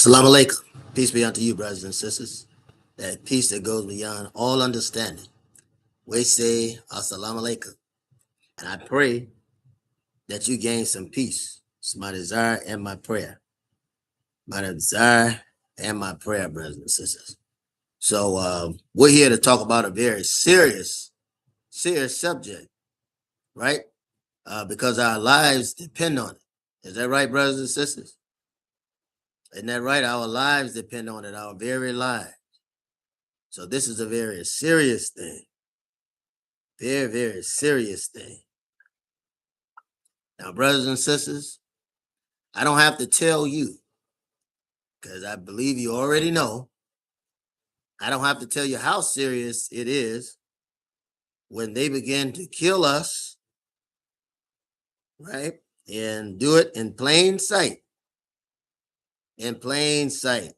Assalamu alaikum. Peace be unto you, brothers and sisters. That peace that goes beyond all understanding. We say assalamu alaikum. And I pray that you gain some peace. It's my desire and my prayer. My desire and my prayer, brothers and sisters. So we're here to talk about a very serious subject, right? Because our lives depend on it. Is that right, brothers and sisters? Isn't that right? Our lives depend on it, our very lives. So this is a very serious thing. Very, very serious thing. Now, brothers and sisters, I don't have to tell you, because I believe you already know. I don't have to tell you how serious it is when they begin to kill us, right? And do it in plain sight. In plain sight.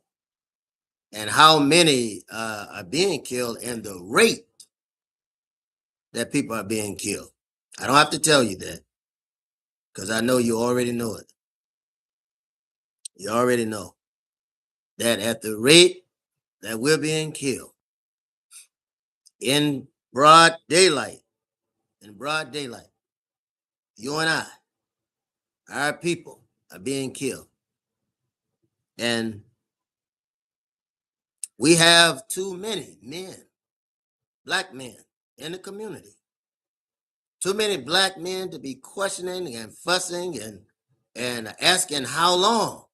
And how many are being killed and the rate that people are being killed. I don't have to tell you that, because I know you already know it. You already know that at the rate that we're being killed in broad daylight, you and I, our people are being killed. And we have too many men, black men in the community. Too many black men to be questioning and fussing and asking how long.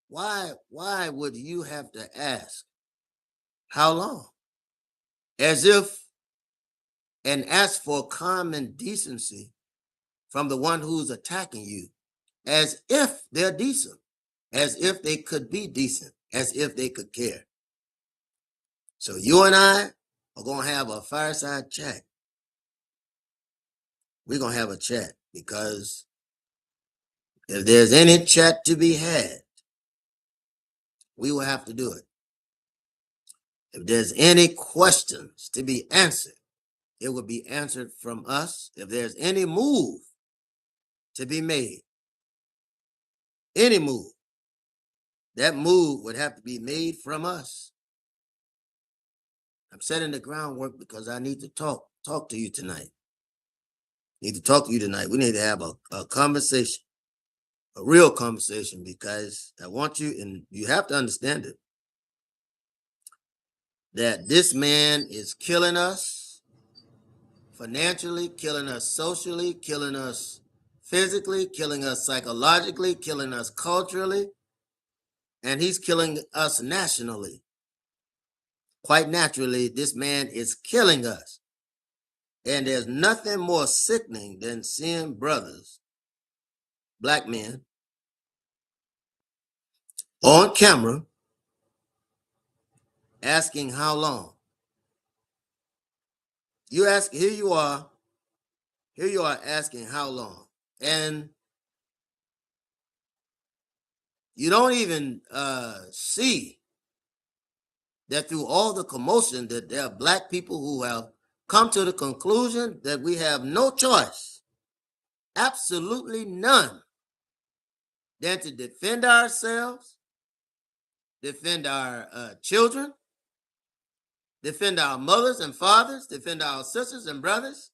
Why would you have to ask how long? As if, and ask for common decency from the one who's attacking you, as if they're decent, as if they could be decent, as if they could care. So you and I are going to have a fireside chat. We're going to have a chat, because if there's any chat to be had, we will have to do it. If there's any questions to be answered, it will be answered from us. If there's any move to be made, any move, that move would have to be made from us. I'm setting the groundwork because I need to talk to you tonight. We need to have a conversation, a real conversation, because I want you, and you have to understand it, that this man is killing us financially, killing us socially, killing us physically, killing us psychologically, killing us culturally, and he's killing us nationally. Quite naturally, this man is killing us. And there's nothing more sickening than seeing brothers, black men, on camera asking how long. Here you are asking how long. And you don't even see that through all the commotion that there are black people who have come to the conclusion that we have no choice, absolutely none, than to defend ourselves, defend our children, defend our mothers and fathers, defend our sisters and brothers,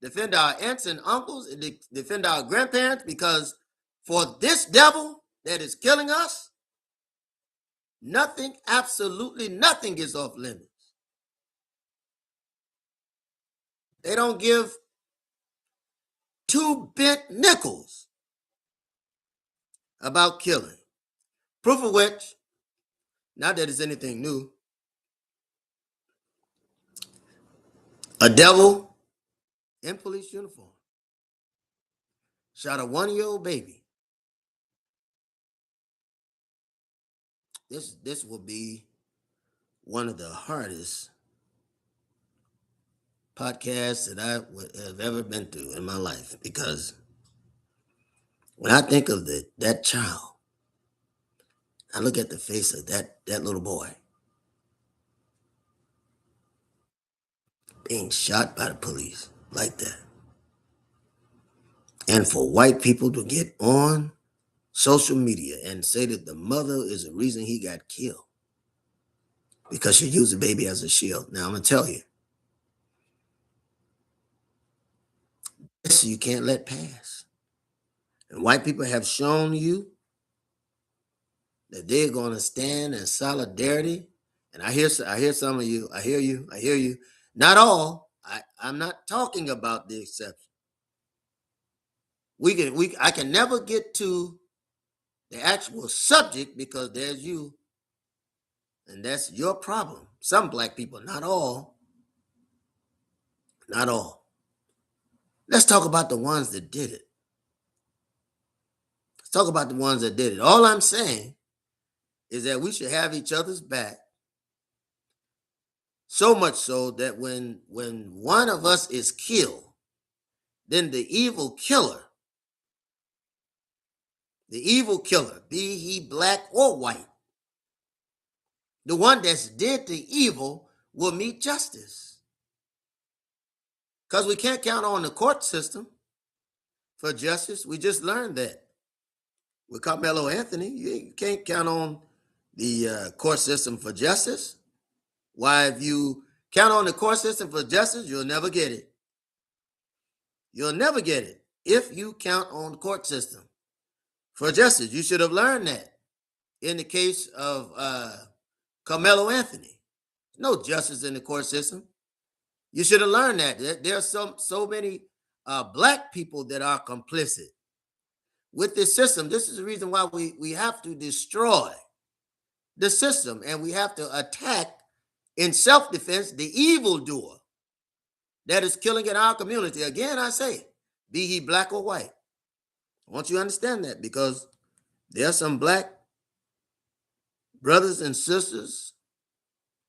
defend our aunts and uncles, and defend our grandparents, because for this devil that is killing us, nothing, absolutely nothing is off limits. They don't give two bent nickels about killing. Proof of which, not that it's anything new, a devil in police uniform shot a 1-year-old baby. This will be one of the hardest podcasts that I have ever been through in my life, because when I think of that child, I look at the face of that little boy being shot by the police like that. And for white people to get on social media and say that the mother is the reason he got killed because she used the baby as a shield. Now, I'm going to tell you, this you can't let pass. And white people have shown you that they're going to stand in solidarity. And I hear some of you. I hear you. Not all. I'm not talking about the exception. I can never get to the actual subject because there's you, and that's your problem. Some black people, not all. Not all. Let's talk about the ones that did it. Let's talk about the ones that did it. All I'm saying is that we should have each other's back. So much so that when one of us is killed, then the evil killer, be he black or white, the one that's did the evil will meet justice. Because we can't count on the court system for justice. We just learned that with Carmelo Anthony. You can't count on the court system for justice. Why, if you count on the court system for justice, you'll never get it. You'll never get it if you count on the court system for justice. You should have learned that in the case of Carmelo Anthony. No justice in the court system. You should have learned that. There's so many black people that are complicit with this system. This is the reason why we have to destroy the system, and we have to attack in self-defense the evildoer that is killing in our community. Again, I say, be he black or white. I want you to understand that, because there are some black brothers and sisters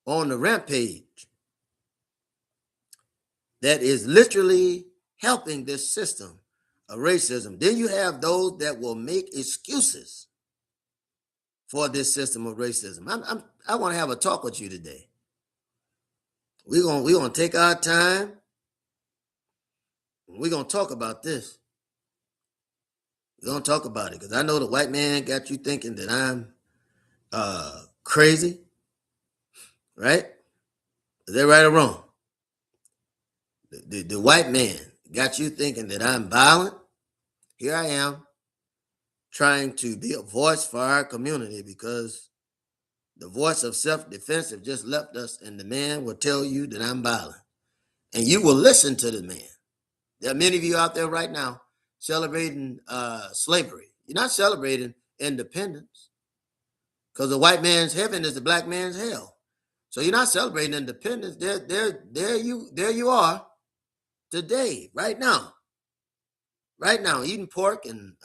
on the rampage that is literally helping this system of racism. Then you have those that will make excuses for this system of racism. I want to have a talk with you today. We're gonna take our time. We're gonna talk about this. We're gonna talk about it, because I know the white man got you thinking that I'm crazy, right? Is that right or wrong? The white man got you thinking that I'm violent. Here I am trying to be a voice for our community, because the voice of self-defense have just left us, and the man will tell you that I'm violent. And you will listen to the man. There are many of you out there right now celebrating slavery. You're not celebrating independence, because the white man's heaven is the black man's hell. So you're not celebrating independence. There you are today, right now, eating pork and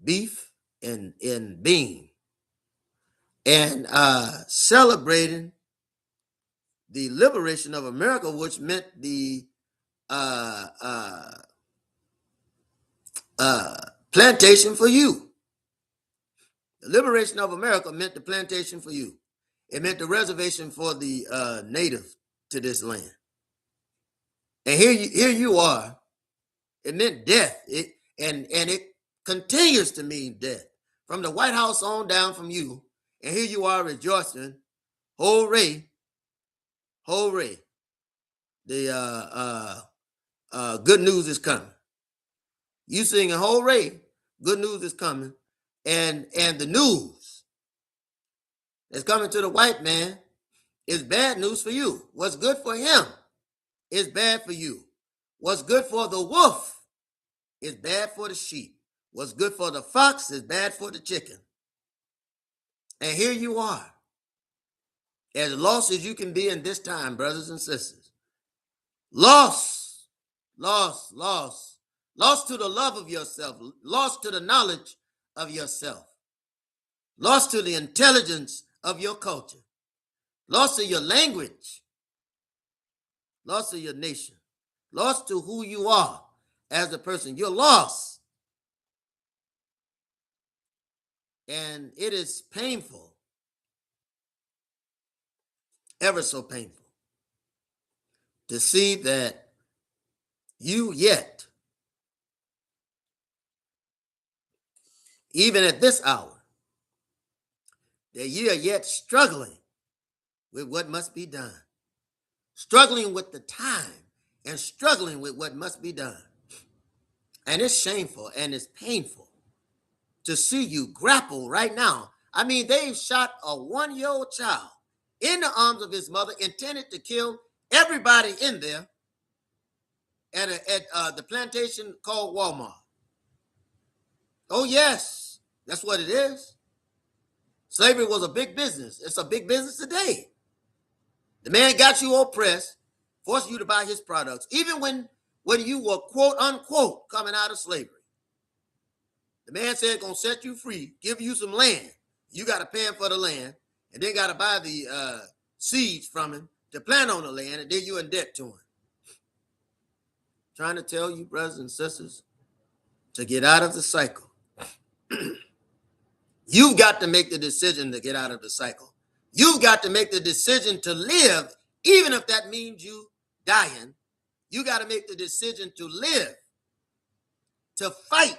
beef and bean, and celebrating the liberation of America, which meant the plantation for you. The liberation of America meant the plantation for you. It meant the reservation for the native to this land. And here you are. It meant death. And it continues to mean death. From the White House on down from you. And here you are rejoicing. Hooray. Hooray. The good news is coming. You singing hooray, good news is coming. And the news that's coming to the white man is bad news for you. What's good for him is bad for you. What's good for the wolf is bad for the sheep. What's good for the fox is bad for the chicken. And here you are, as lost as you can be in this time, brothers and sisters. Lost to the love of yourself, lost to the knowledge of yourself, lost to the intelligence of your culture, lost to your language, lost to your nation, lost to who you are as a person. You're lost. And it is painful, ever so painful, to see that you yet even at this hour, that ye are yet struggling with what must be done, struggling with the time and struggling with what must be done. And it's shameful and it's painful to see you grapple right now. I mean, they've shot a 1-year-old child in the arms of his mother, intended to kill everybody in there at the plantation called Walmart. Oh, yes, that's what it is. Slavery was a big business. It's a big business today. The man got you oppressed, forced you to buy his products, even when you were, quote unquote, coming out of slavery. The man said, gonna set you free, give you some land. You got to pay him for the land, and then got to buy the seeds from him to plant on the land, and then you're in debt to him. Trying to tell you, brothers and sisters, to get out of the cycle. You've got to make the decision to get out of the cycle. You've got to make the decision to live, even if that means you dying. You got to make the decision to live, to fight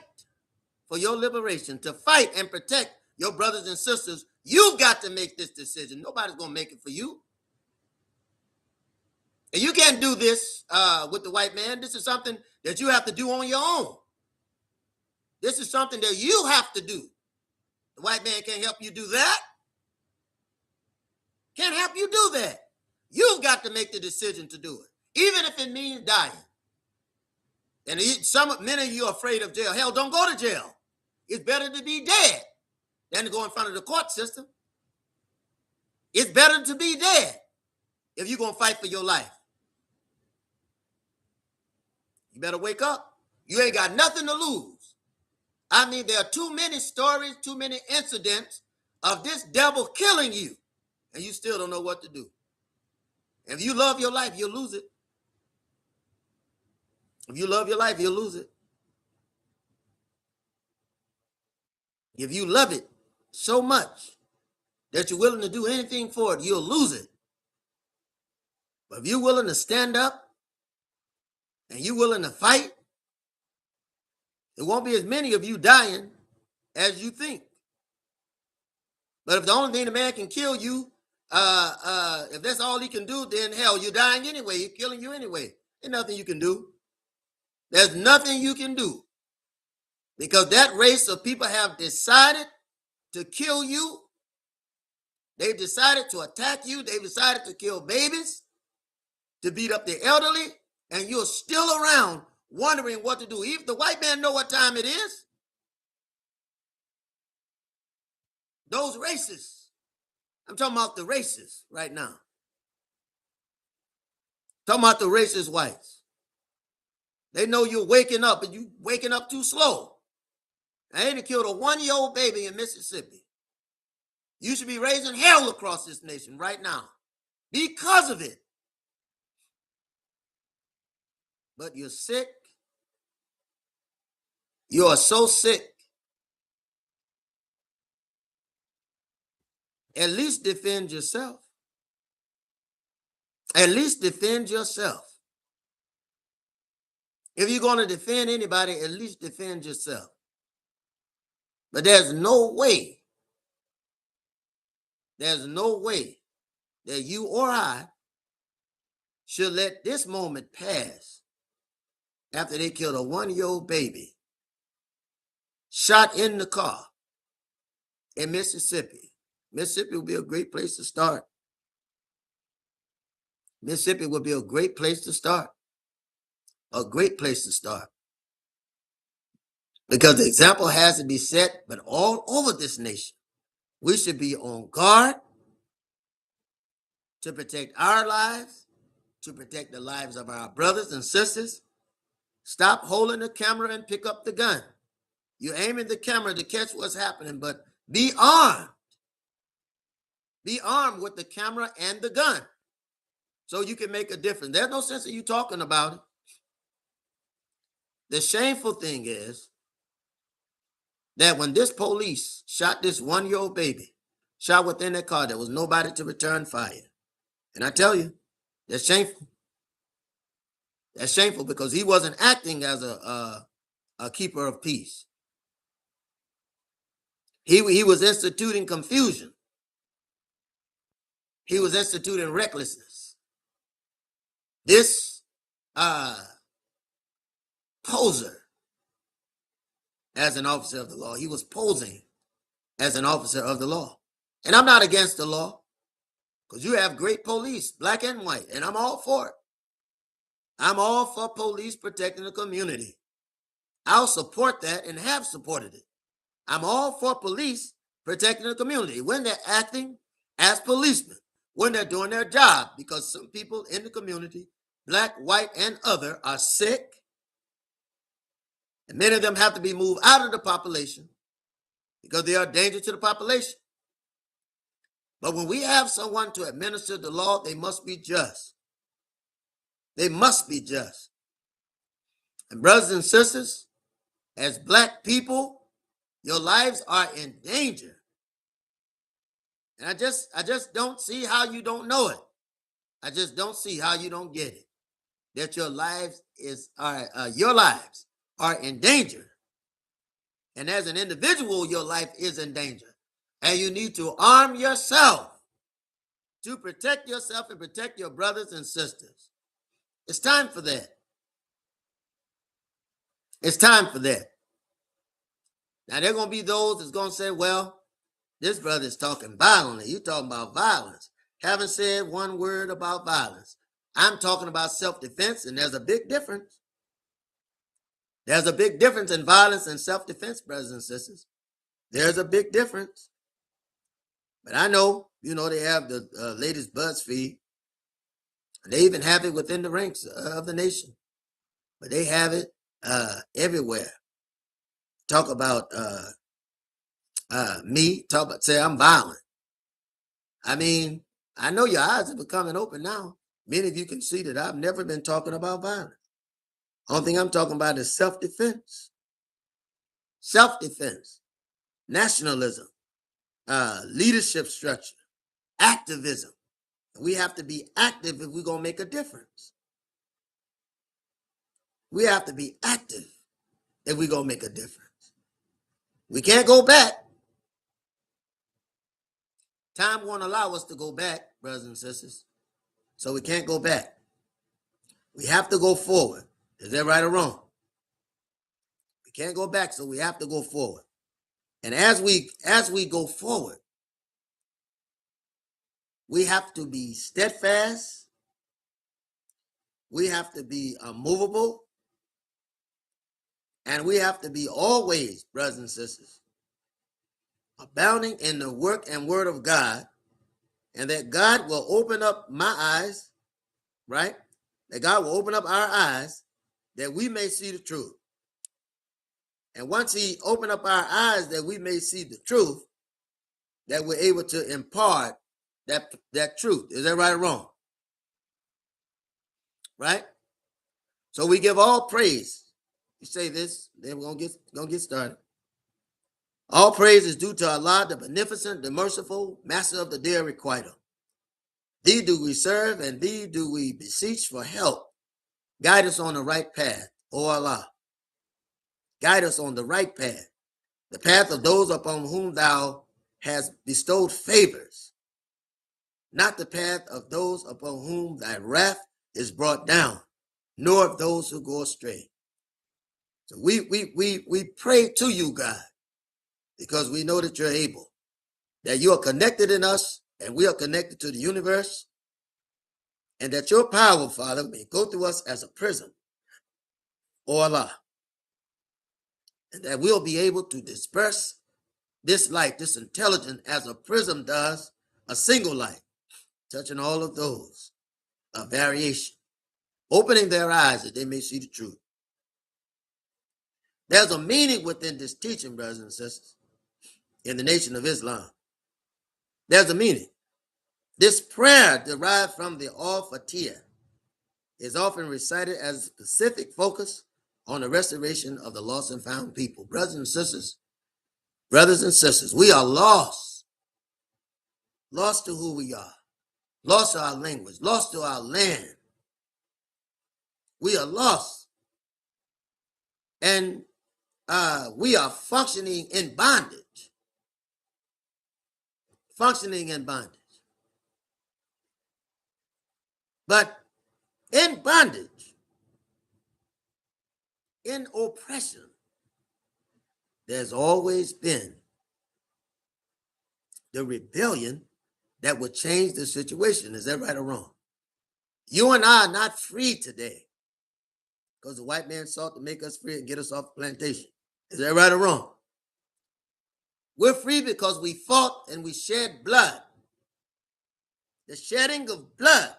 for your liberation, to fight and protect your brothers and sisters. You've got to make this decision. Nobody's going to make it for you. And you can't do this with the white man. This is something that you have to do on your own. This is something that you have to do. The white man can't help you do that. Can't help you do that. You've got to make the decision to do it, even if it means dying. And many of you are afraid of jail. Hell, don't go to jail. It's better to be dead than to go in front of the court system. It's better to be dead if you're going to fight for your life. You better wake up. You ain't got nothing to lose. I mean, there are too many stories, too many incidents of this devil killing you, and you still don't know what to do. If you love your life, you'll lose it. If you love your life, you'll lose it. If you love it so much that you're willing to do anything for it, you'll lose it. But if you're willing to stand up and you're willing to fight, it won't be as many of you dying as you think. But if the only thing the man can kill you, if that's all he can do, then hell, you're dying anyway. He's killing you anyway. There's nothing you can do. There's nothing you can do. Because that race of people have decided to kill you. They've decided to attack you. They've decided to kill babies, to beat up the elderly, and you're still around wondering what to do. If the white man know what time it is, those racists, I'm talking about the racists right now. Talking about the racist whites. They know you're waking up, but you waking up too slow. I ain't killed a 1-year-old baby in Mississippi. You should be raising hell across this nation right now because of it. But you're sick. You are so sick. At least defend yourself. At least defend yourself. If you're going to defend anybody, at least defend yourself. But there's no way that you or I should let this moment pass after they killed a 1-year-old baby shot in the car in Mississippi. Mississippi would be a great place to start. Mississippi would be a great place to start. A great place to start. Because the example has to be set, but all over this nation. We should be on guard to protect our lives, to protect the lives of our brothers and sisters. Stop holding the camera and pick up the gun. You're aiming the camera to catch what's happening, but be armed. Be armed with the camera and the gun so you can make a difference. There's no sense of you talking about it. The shameful thing is that when this police shot this 1-year-old baby, shot within that car, there was nobody to return fire. And I tell you, that's shameful. That's shameful because he wasn't acting as a keeper of peace. He was instituting confusion. He was instituting recklessness. This poser as an officer of the law. He was posing as an officer of the law. And I'm not against the law, because you have great police, black and white, and I'm all for it. I'm all for police protecting the community. I'll support that and have supported it. I'm all for police protecting the community when they're acting as policemen, when they're doing their job, because some people in the community, black, white, and other, are sick, and many of them have to be moved out of the population because they are a danger to the population. But when we have someone to administer the law, they must be just. They must be just. And brothers and sisters, as black people, your lives are in danger. And I just don't see how you don't know it. I just don't see how you don't get it. That your lives are in danger. And as an individual, your life is in danger. And you need to arm yourself to protect yourself and protect your brothers and sisters. It's time for that. It's time for that. Now, there are going to be those that's going to say, well, this brother is talking violently. You're talking about violence. Haven't said one word about violence. I'm talking about self-defense, and there's a big difference. There's a big difference in violence and self-defense, brothers and sisters. There's a big difference. But I know, they have the latest BuzzFeed. They even have it within the ranks of the nation. But they have it everywhere. Talk about say I'm violent. I mean, I know your eyes are becoming open now. Many of you can see that I've never been talking about violence. Only thing I'm talking about is self-defense. Self-defense, nationalism, leadership structure, activism. We have to be active if we're going to make a difference. We have to be active if we're going to make a difference. We can't go back. Time won't allow us to go back, brothers and sisters. So we can't go back. We have to go forward. Is that right or wrong? We can't go back, so we have to go forward. And as we go forward, we have to be steadfast. We have to be unmovable. And we have to be always, brothers and sisters, abounding in the work and word of God, and that God will open up my eyes, right? That God will open up our eyes that we may see the truth. And once he open up our eyes that we may see the truth, that we're able to impart that truth. Is that right or wrong? Right? So we give all praise. You say this, then we're gonna get started. All praise is due to Allah, the beneficent, the merciful, master of the dear requiter. Thee do we serve, and thee do we beseech for help. Guide us on the right path, O Allah. Guide us on the right path, the path of those upon whom thou hast bestowed favors, not the path of those upon whom thy wrath is brought down, nor of those who go astray. So we pray to you, God, because we know that you're able, that you are connected in us, and we are connected to the universe, and that your power, Father, may go through us as a prism, O Allah, and that we'll be able to disperse this light, this intelligence, as a prism does a single light, touching all of those of variation, opening their eyes that they may see the truth. There's a meaning within this teaching, brothers and sisters, in the Nation of Islam. There's a meaning. This prayer, derived from the Al-Fatiha, is often recited as a specific focus on the restoration of the lost and found people. Brothers and sisters, we are lost. Lost to who we are. Lost to our language. Lost to our land. We are lost. And we are functioning in bondage. functioning in bondage. But in bondage, in oppression, there's always been the rebellion that would change the situation. Is that right or wrong? You and I are not free today because the white man sought to make us free and get us off the plantation. Is that right or wrong? We're free because we fought and we shed blood. The shedding of blood.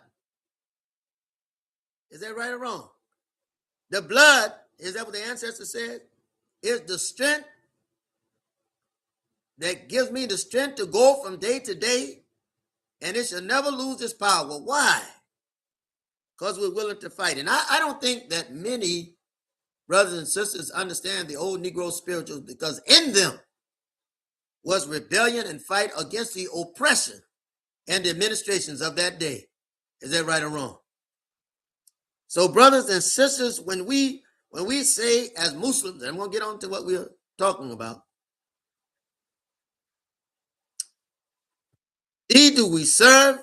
Is that right or wrong? The blood, is that what the ancestor said? Is the strength that gives me the strength to go from day to day, and it shall never lose its power. Well, why? Because we're willing to fight. And I don't think that many brothers and sisters understand the old Negro spirituals, because in them was rebellion and fight against the oppression and the administrations of that day. Is that right or wrong? So brothers and sisters, when we say as Muslims, and I'm going to get on to what we're talking about, thee do we serve.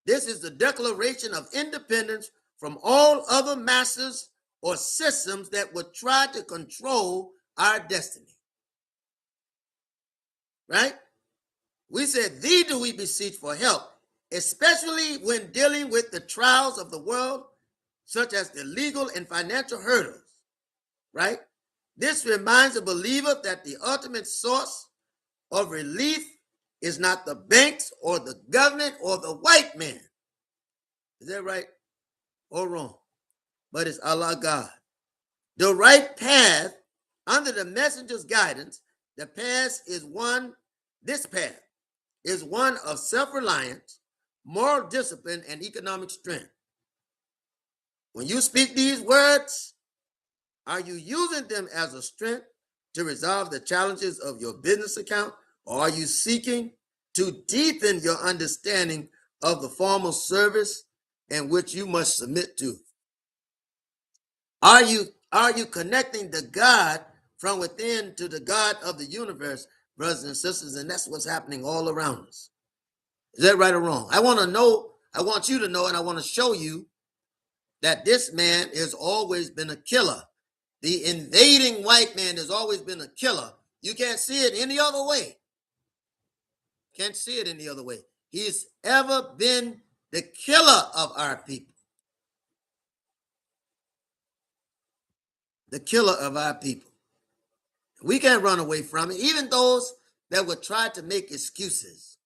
This is the declaration of independence from all other masters or systems that would try to control our destiny. Right? We said, thee do we beseech for help, especially when dealing with the trials of the world, such as the legal and financial hurdles. Right? This reminds the believer that the ultimate source of relief is not the banks or the government or the white man. Is that right or wrong? But it's Allah God. The right path under the messenger's guidance, this path is one of self-reliance, moral discipline, and economic strength. When you speak these words, are you using them as a strength to resolve the challenges of your business account, or are you seeking to deepen your understanding of the formal service in which you must submit to? Are you connecting the God from within to the God of the universe, brothers and sisters? And that's what's happening all around us. Is that right or wrong? I want you to know, and I want to show you that this man has always been a killer. The invading white man has always been a killer. You can't see it any other way. Can't see it any other way. He's ever been the killer of our people. The killer of our people. We can't run away from it. Even those that would try to make excuses.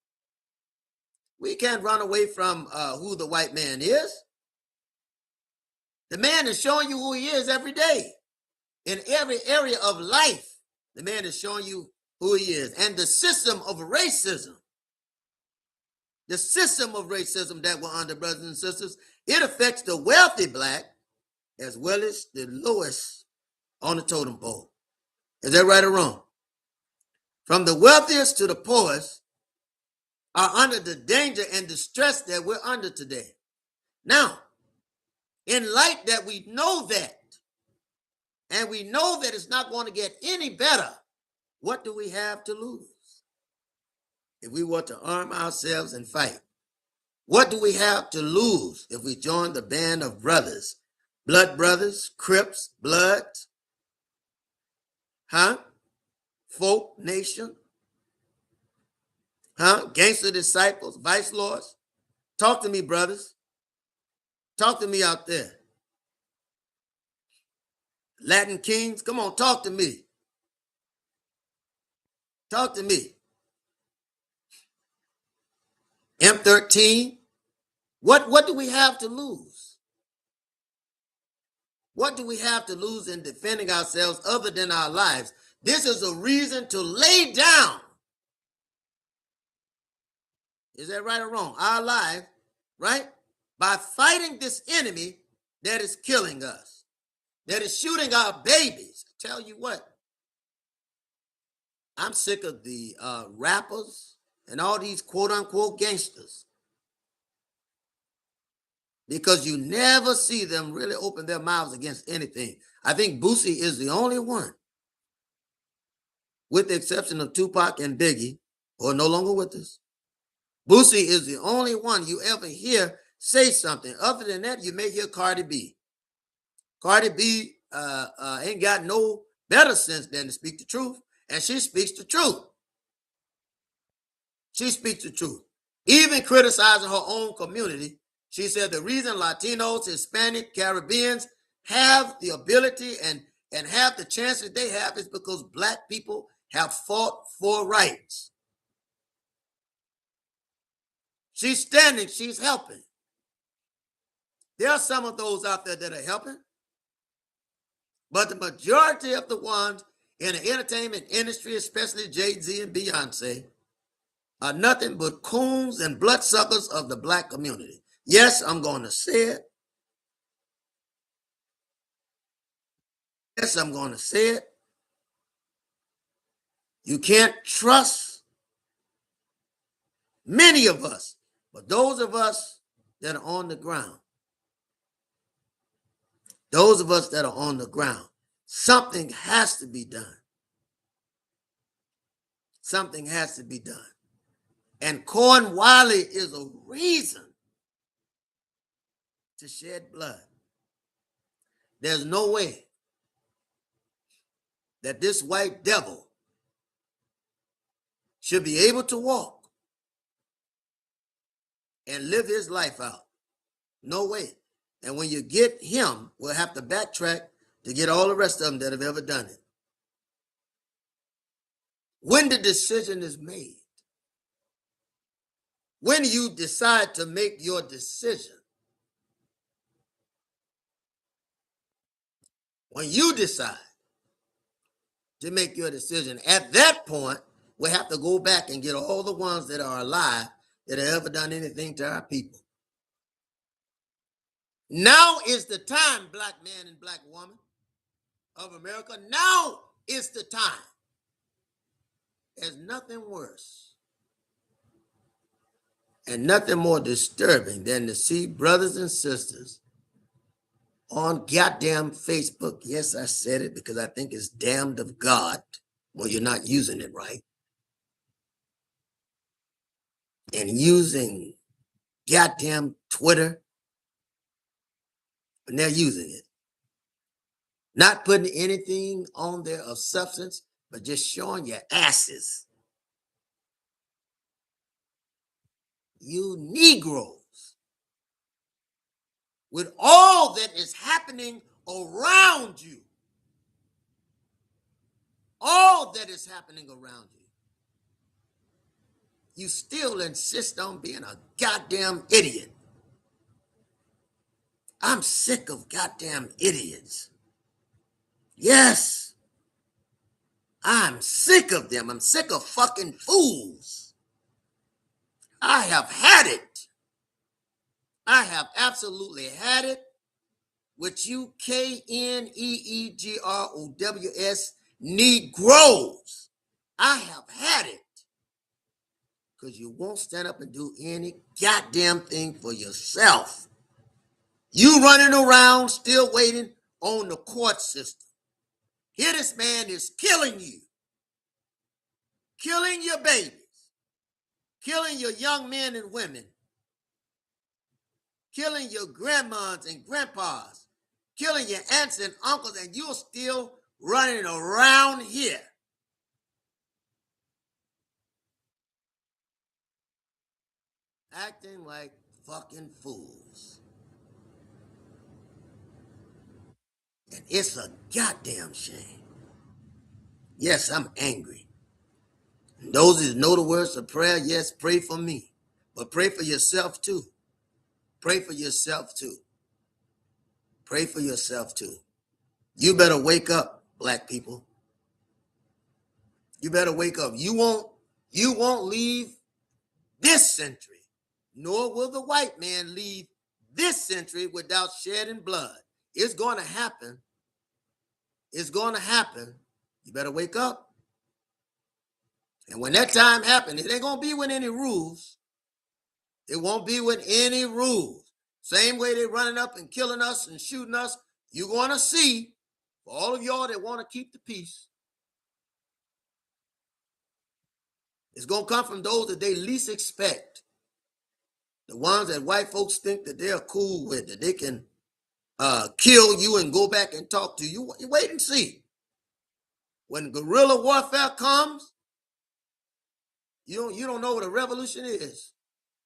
We can't run away from who the white man is. The man is showing you who he is every day. In every area of life, the man is showing you who he is. And the system of racism that we're under, brothers and sisters, it affects the wealthy black as well as the lowest on the totem pole. Is that right or wrong? From the wealthiest to the poorest are under the danger and the stress that we're under today. Now, in light that we know that, and we know that it's not going to get any better, what do we have to lose? If we were to arm ourselves and fight, what do we have to lose if we join the band of brothers? Blood brothers, Crips, Bloods, Folk Nation, Gangster Disciples, Vice Lords. Talk to me, brothers. Talk to me out there. Latin Kings, come on, talk to me. Talk to me. M13, what do we have to lose? What do we have to lose in defending ourselves other than our lives? This is a reason to lay down. Is that right or wrong? Our life, right? By fighting this enemy that is killing us, that is shooting our babies. I tell you what, I'm sick of the rappers and all these quote unquote gangsters, because you never see them really open their mouths against anything. I think Boosie is the only one, with the exception of Tupac and Biggie, who are no longer with us, Boosie is the only one you ever hear say something. Other than that, you may hear Cardi B. Cardi B ain't got no better sense than to speak the truth, and she speaks the truth. She speaks the truth. Even criticizing her own community, she said the reason Latinos, Hispanic, Caribbeans have the ability and have the chances they have is because black people have fought for rights. She's standing, she's helping. There are some of those out there that are helping, but the majority of the ones in the entertainment industry, especially Jay-Z and Beyonce, are nothing but coons and bloodsuckers of the black community. Yes, I'm going to say it. Yes, I'm going to say it. You can't trust many of us, but those of us that are on the ground, those of us that are on the ground, something has to be done. Something has to be done. And Kohen Wiley is a reason to shed blood. There's no way that this white devil should be able to walk and live his life out. No way. And when you get him, we'll have to backtrack to get all the rest of them that have ever done it. When the decision is made, when you decide to make your decision, when you decide to make your decision, at that point, we have to go back and get all the ones that are alive that have ever done anything to our people. Now is the time, black man and black woman of America. Now is the time. There's nothing worse and nothing more disturbing than to see brothers and sisters on goddamn Facebook. Yes, I said it because I think it's damned of God when you're not using it right. And using goddamn Twitter, and they're using it. Not putting anything on there of substance, but just showing your asses. You Negroes, with all that is happening around you, all that is happening around you, you still insist on being a goddamn idiot. I'm sick of goddamn idiots. Yes, I'm sick of them. I'm sick of fucking fools. I have had it. I have absolutely had it with you KNEEGROWS Negroes. I have had it because you won't stand up and do any goddamn thing for yourself. You running around still waiting on the court system. Here this man is killing you, killing your babies, killing your young men and women, killing your grandmas and grandpas, killing your aunts and uncles, and you're still running around here. Acting like fucking fools. And it's a goddamn shame. Yes, I'm angry. And those that know the words of prayer, yes, pray for me. But pray for yourself too. Pray for yourself too. Pray for yourself too. You better wake up, black people. You better wake up. You won't leave this century, nor will the white man leave this century without shedding blood. It's going to happen. It's going to happen. You better wake up. And when that time happens, it ain't going to be with any rules. It won't be with any rules. Same way they're running up and killing us and shooting us, you're going to see, for all of y'all that want to keep the peace, it's going to come from those that they least expect. The ones that white folks think that they're cool with, that they can kill you and go back and talk to you. You wait and see. When guerrilla warfare comes, you don't know what a revolution is.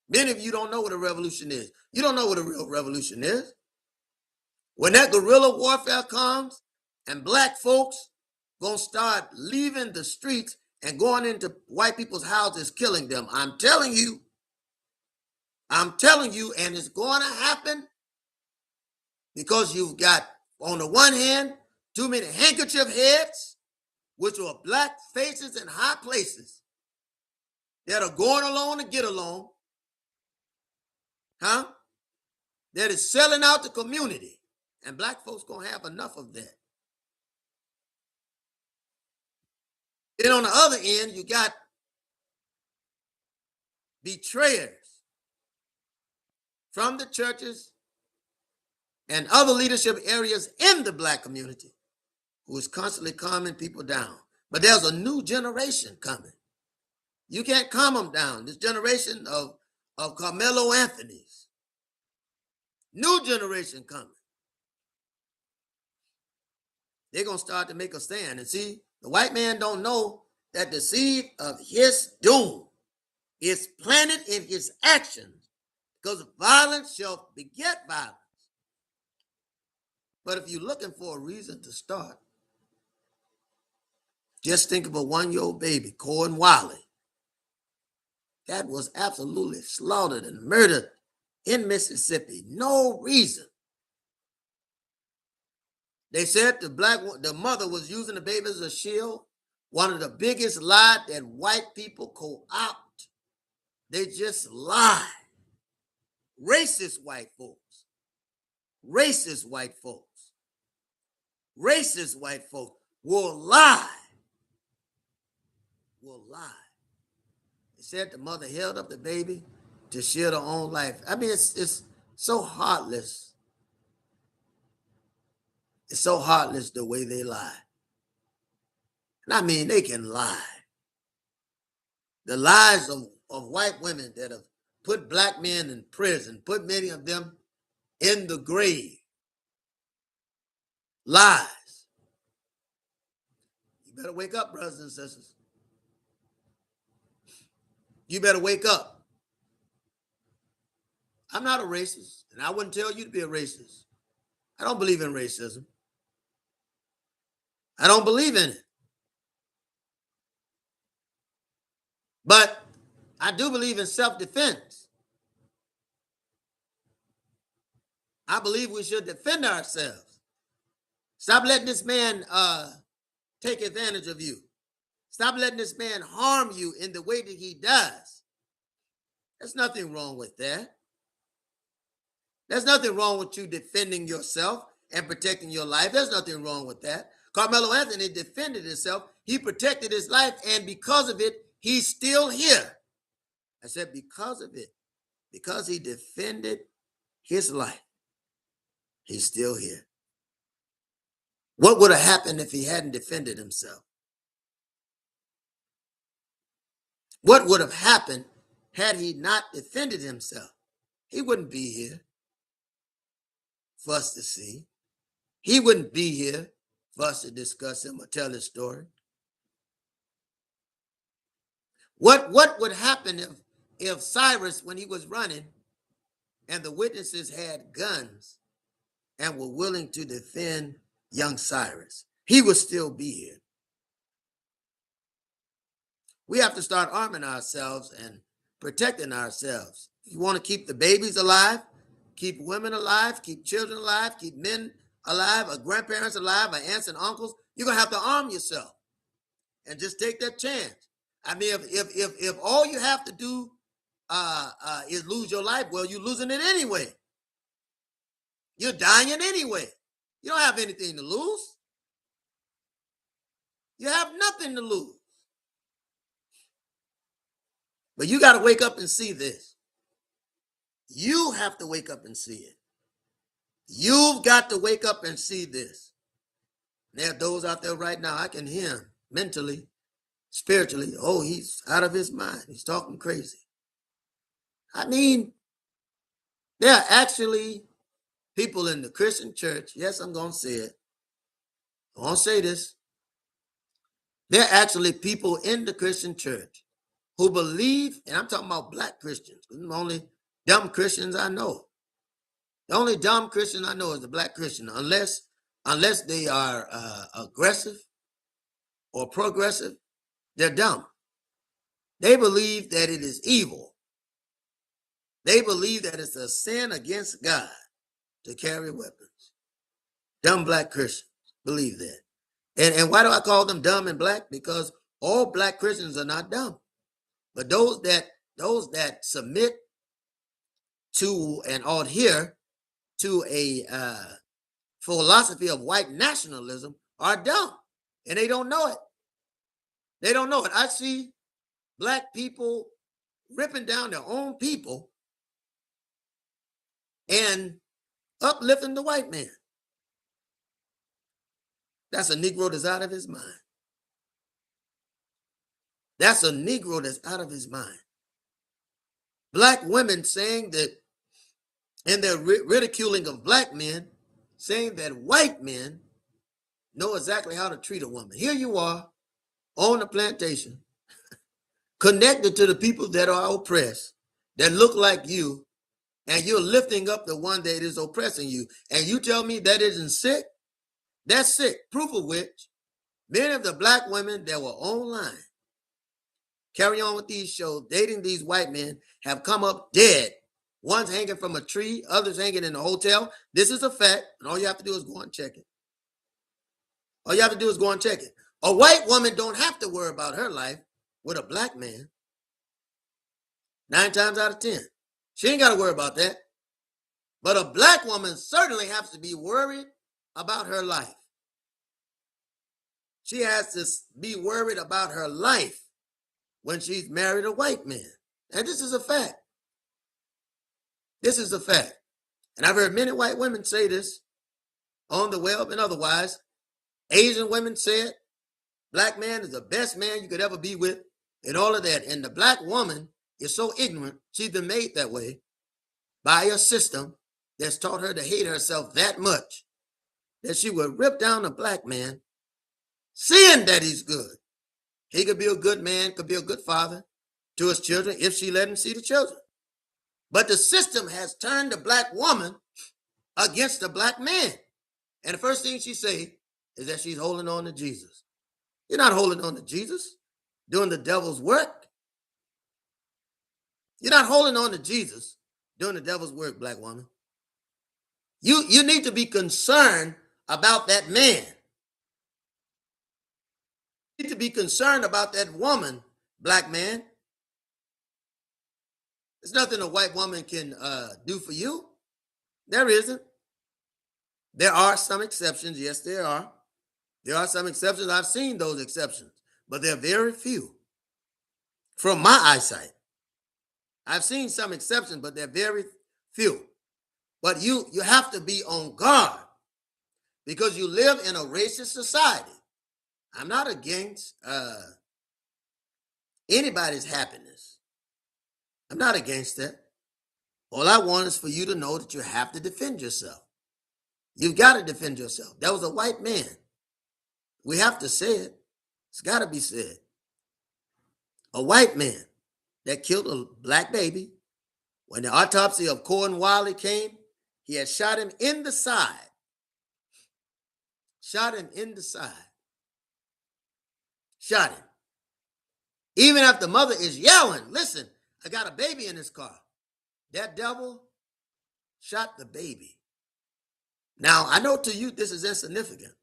Many of you don't know what a revolution is. You don't know what a real revolution is. When that guerrilla warfare comes and black folks gonna start leaving the streets and going into white people's houses, killing them. I'm telling you, and it's going to happen because you've got, on the one hand, too many handkerchief heads, which are black faces in high places that are going along to get along, that is selling out the community. And black folks gonna have enough of that. Then on the other end, you got betrayers from the churches and other leadership areas in the black community who is constantly calming people down. But there's a new generation coming. You can't calm them down. This generation of Carmelo Anthony's. New generation coming. They're going to start to make a stand. And see, the white man don't know that the seed of his doom is planted in his actions, because violence shall beget violence. But if you're looking for a reason to start, just think of a 1-year-old baby, Kohen Wiley, that was absolutely slaughtered and murdered in Mississippi. No reason. They said the mother was using the baby as a shield. One of the biggest lies that white people co-opt. They just lie. Racist white folks. Racist white folks. Racist white folks will lie. Will lie. They said the mother held up the baby to shield her own life. I mean, it's so heartless. It's so heartless the way they lie. And I mean, they can lie. The lies of white women that have put black men in prison, put many of them in the grave. Lies. You better wake up, brothers and sisters. You better wake up. I'm not a racist, and I wouldn't tell you to be a racist. I don't believe in racism. I don't believe in it. But I do believe in self-defense. I believe we should defend ourselves. Stop letting this man take advantage of you. Stop letting this man harm you in the way that he does. There's nothing wrong with that. There's nothing wrong with you defending yourself and protecting your life. There's nothing wrong with that. Carmelo Anthony defended himself. He protected his life, and because of it, he's still here. I said because of it. Because he defended his life, he's still here. What would have happened if he hadn't defended himself? What would have happened had he not defended himself? He wouldn't be here for us to see. He wouldn't be here for us to discuss him or tell his story. What would happen if Cyrus, when he was running, and the witnesses had guns and were willing to defend young Cyrus? He would still be here. We have to start arming ourselves and protecting ourselves. If you want to keep the babies alive, keep women alive, keep children alive, keep men alive, or grandparents alive, or aunts and uncles, you're going to have to arm yourself and just take that chance. I mean, if all you have to do is lose your life, well, you're losing it anyway. You're dying anyway. You don't have anything to lose. You have nothing to lose. But you got to wake up and see this. You have to wake up and see it. You've got to wake up and see this. There are those out there right now, I can hear him mentally, spiritually. Oh, he's out of his mind. He's talking crazy. I mean, There are actually people in the Christian church. Yes, I'm going to say it. I won't say this. There are actually people in the Christian church who believe, and I'm talking about black Christians. The only dumb Christians I know. The only dumb Christian I know is the black Christian, unless they are aggressive or progressive. They're dumb. They believe that it is evil. They believe that it's a sin against God to carry weapons. Dumb black Christians believe that. And why do I call them dumb and black? Because all black Christians are not dumb. But those that submit to and adhere to a philosophy of white nationalism are dumb. And they don't know it. They don't know it. I see black people ripping down their own people and uplifting the white man. That's a Negro that's out of his mind. That's a Negro that's out of his mind. Black women saying that, in their ridiculing of black men, saying that white men know exactly how to treat a woman. Here you are on the plantation, connected to the people that are oppressed, that look like you, and you're lifting up the one that is oppressing you. And you tell me that isn't sick? That's sick. Proof of which, many of the black women that were online, carry on with these shows, dating these white men, have come up dead. One's hanging from a tree, others hanging in a hotel. This is a fact, and all you have to do is go and check it. All you have to do is go and check it. A white woman don't have to worry about her life with a black man. 9 times out of 10. She ain't got to worry about that. But a black woman certainly has to be worried about her life. She has to be worried about her life when she's married a white man. And this is a fact. This is a fact. And I've heard many white women say this on the web and otherwise. Asian women said, black man is the best man you could ever be with, and all of that. And the black woman is so ignorant, she's been made that way by a system that's taught her to hate herself that much that she would rip down a black man, seeing that he's good. He could be a good man, could be a good father to his children if she let him see the children. But the system has turned the black woman against the black man. And the first thing she say is that she's holding on to Jesus. You're not holding on to Jesus, doing the devil's work. You're not holding on to Jesus, doing the devil's work, black woman. You need to be concerned about that man. You need to be concerned about that woman, black man. There's nothing a white woman can do for you. There isn't. There are some exceptions. Yes, there are. There are some exceptions. I've seen those exceptions, but they're very few from my eyesight. I've seen some exceptions, but they're very few. But you have to be on guard because you live in a racist society. I'm not against anybody's happiness. I'm not against that. All I want is for you to know that you have to defend yourself. You've got to defend yourself. That was a white man. We have to say it. It's got to be said. A white man that killed a black baby. When the autopsy of Kohen Wiley came, he had shot him in the side. Shot him in the side. Shot him. Even if the mother is yelling, listen, I got a baby in this car. That devil shot the baby. Now, I know to you this is insignificant.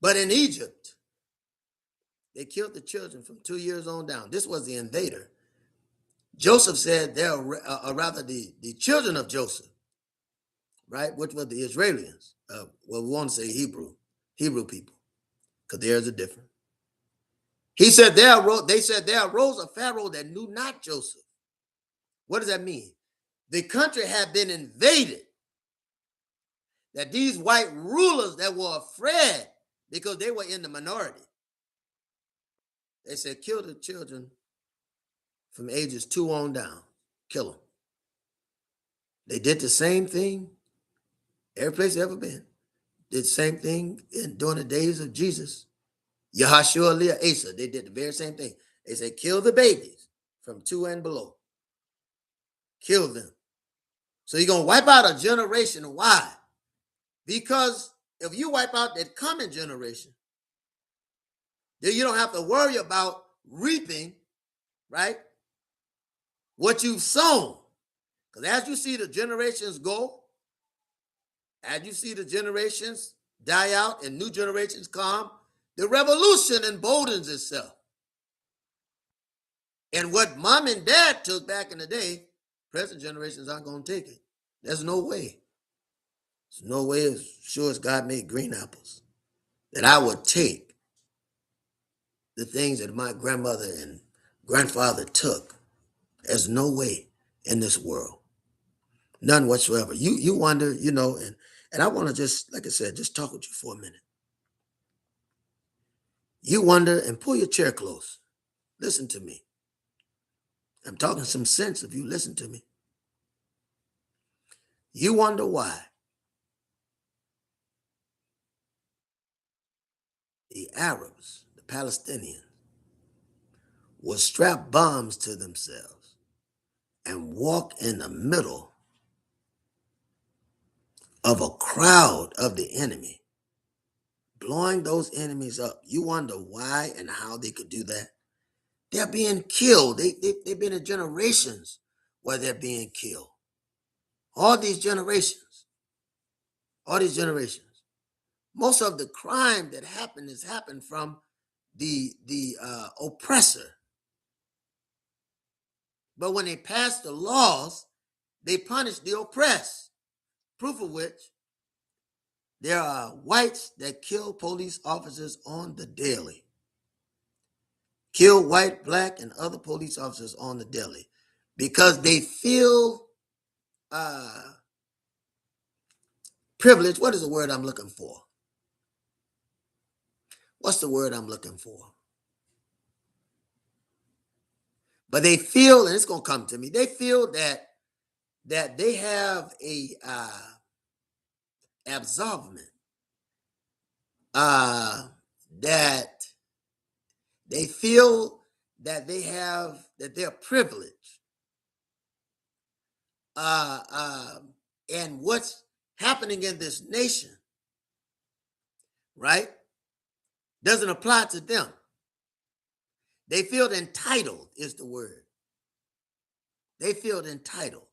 But in Egypt, they killed the children from 2 years on down. This was the invader. Joseph said they're rather the children of Joseph, right? Which were the Israelis. Well, we want to say Hebrew people, because theirs are different. He said they said there arose a Pharaoh that knew not Joseph. What does that mean? The country had been invaded. That these white rulers that were afraid because they were in the minority. They said, kill the children from ages 2 on down. Kill them. They did the same thing every place they've ever been. Did the same thing during the days of Jesus. Yahashua Leah Asa, they did the very same thing. They said, kill the babies from 2 and below. Kill them. So you're going to wipe out a generation. Why? Because if you wipe out that coming generation, then you don't have to worry about reaping, right, what you've sown. Because as you see the generations go, as you see the generations die out and new generations come, the revolution emboldens itself. And what mom and dad took back in the day, present generations aren't going to take it. There's no way. There's no way, as sure as God made green apples, that I would take the things that my grandmother and grandfather took. There's no way in this world. None whatsoever. You wonder, and I want to just, like I said, just talk with you for a minute. You wonder, and pull your chair close. Listen to me. I'm talking some sense if you listen to me. You wonder why the Arabs, the Palestinians, will strap bombs to themselves and walk in the middle of a crowd of the enemy, blowing those enemies up. You wonder why and how they could do that? They're being killed. They've been in generations where they're being killed. All these generations. Most of the crime that happened has happened from the oppressor. But when they pass the laws, they punish the oppressed. Proof of which, there are whites that kill police officers on the daily. Kill white, black, and other police officers on the daily because they feel privilege. What is the word I'm looking for? What's the word I'm looking for? But they feel, and it's going to come to me, they feel that they have a absolvement, that they feel that they're privileged. And what's happening in this nation, right, doesn't apply to them. They feel entitled is the word. They feel entitled.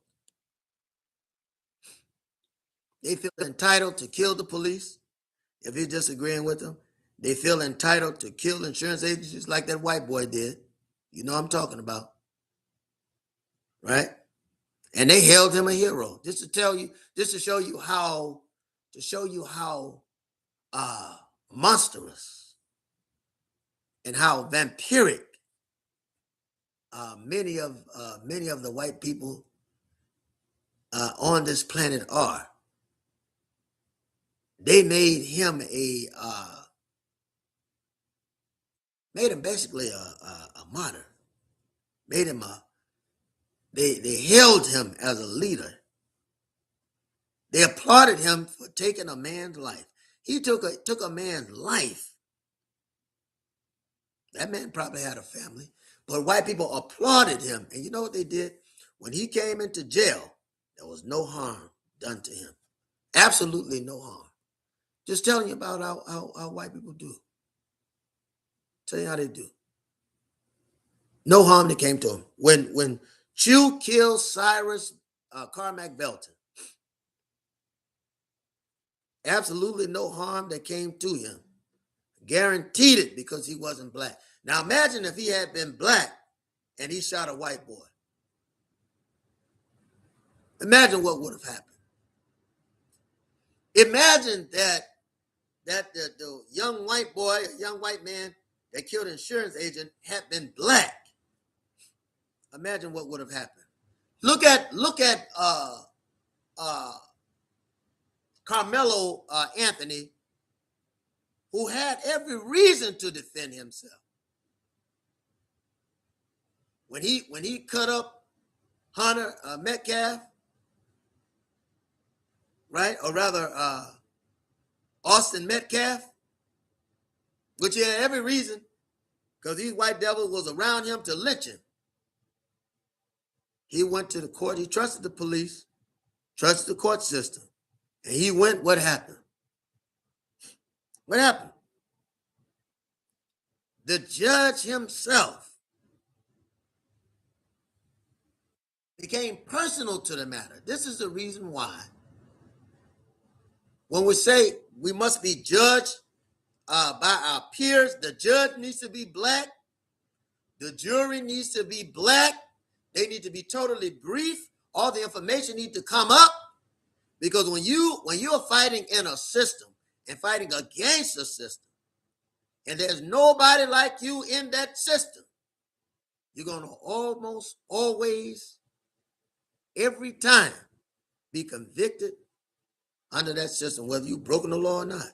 They feel entitled to kill the police if you're disagreeing with them. They feel entitled to kill insurance agents just like that white boy did. You know what I'm talking about, right? And they held him a hero. Just to show you how monstrous and how vampiric many of the white people on this planet are. They made him basically a martyr. Made him they held him as a leader. They applauded him for taking a man's life. He took a man's life. That man probably had a family, but white people applauded him. And you know what they did? When he came into jail, there was no harm done to him. Absolutely no harm. Just telling you about how white people do. Tell you how they do. No harm that came to him. When Chew killed Cyrus Carmack Belton, absolutely no harm that came to him. Guaranteed it because he wasn't black. Now imagine if he had been black and he shot a white boy. Imagine what would have happened. Imagine that the young white boy, a young white man that killed an insurance agent had been black. Imagine what would have happened. Look at Carmelo Anthony, who had every reason to defend himself. When he cut up Hunter Metcalf, right? Or rather, Austin Metcalf, which he had every reason, because these white devils was around him to lynch him. He went to the court. He trusted the police, trusted the court system. And he went, what happened? What happened? The judge himself became personal to the matter. This is the reason why when we say we must be judged by our peers, the judge needs to be black, the jury needs to be black, they need to be totally brief, all the information needs to come up, because when you're fighting in a system and fighting against a system, and there's nobody like you in that system, you're going to almost always, every time, be convicted under that system, whether you've broken the law or not.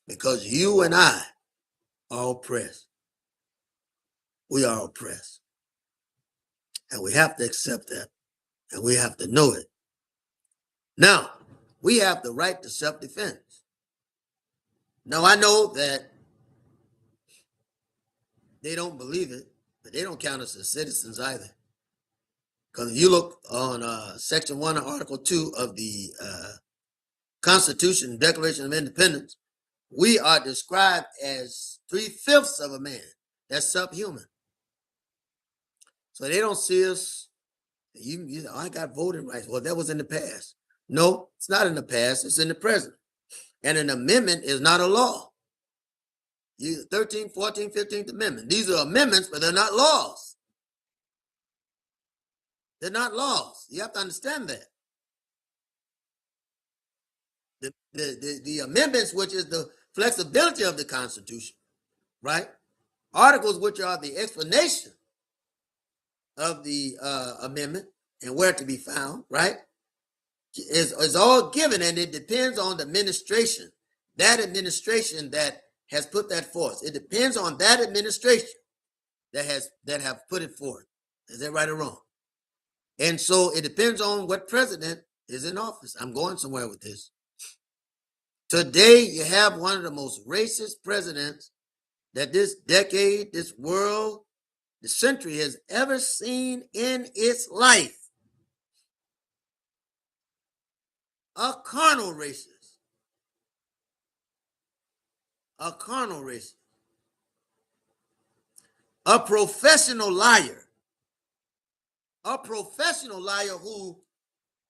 Because you and I are oppressed. We are oppressed. And we have to accept that. And we have to know it. Now, we have the right to self-defense. Now, I know that they don't believe it, but they don't count us as citizens either. Because if you look on Section 1 of Article 2 of the Constitution, Declaration of Independence, we are described as 3/5 of a man. That's subhuman. So they don't see us, I got voting rights. Well, that was in the past. No, it's not in the past. It's in the present. And an amendment is not a law. 13th, 14th, 15th Amendment. These are amendments, but they're not laws. They're not laws. You have to understand that. The amendments, which is the flexibility of the Constitution, right? Articles, which are the explanation of the amendment and where to be found, right? Is all given, and it depends on the administration. That administration that has put that forth. It depends on that administration that have put it forth. Is that right or wrong? And so it depends on what president is in office. I'm going somewhere with this. Today, you have one of the most racist presidents that this decade, this world, the century has ever seen in its life. A carnal racist. A carnal racist. A professional liar. A professional liar who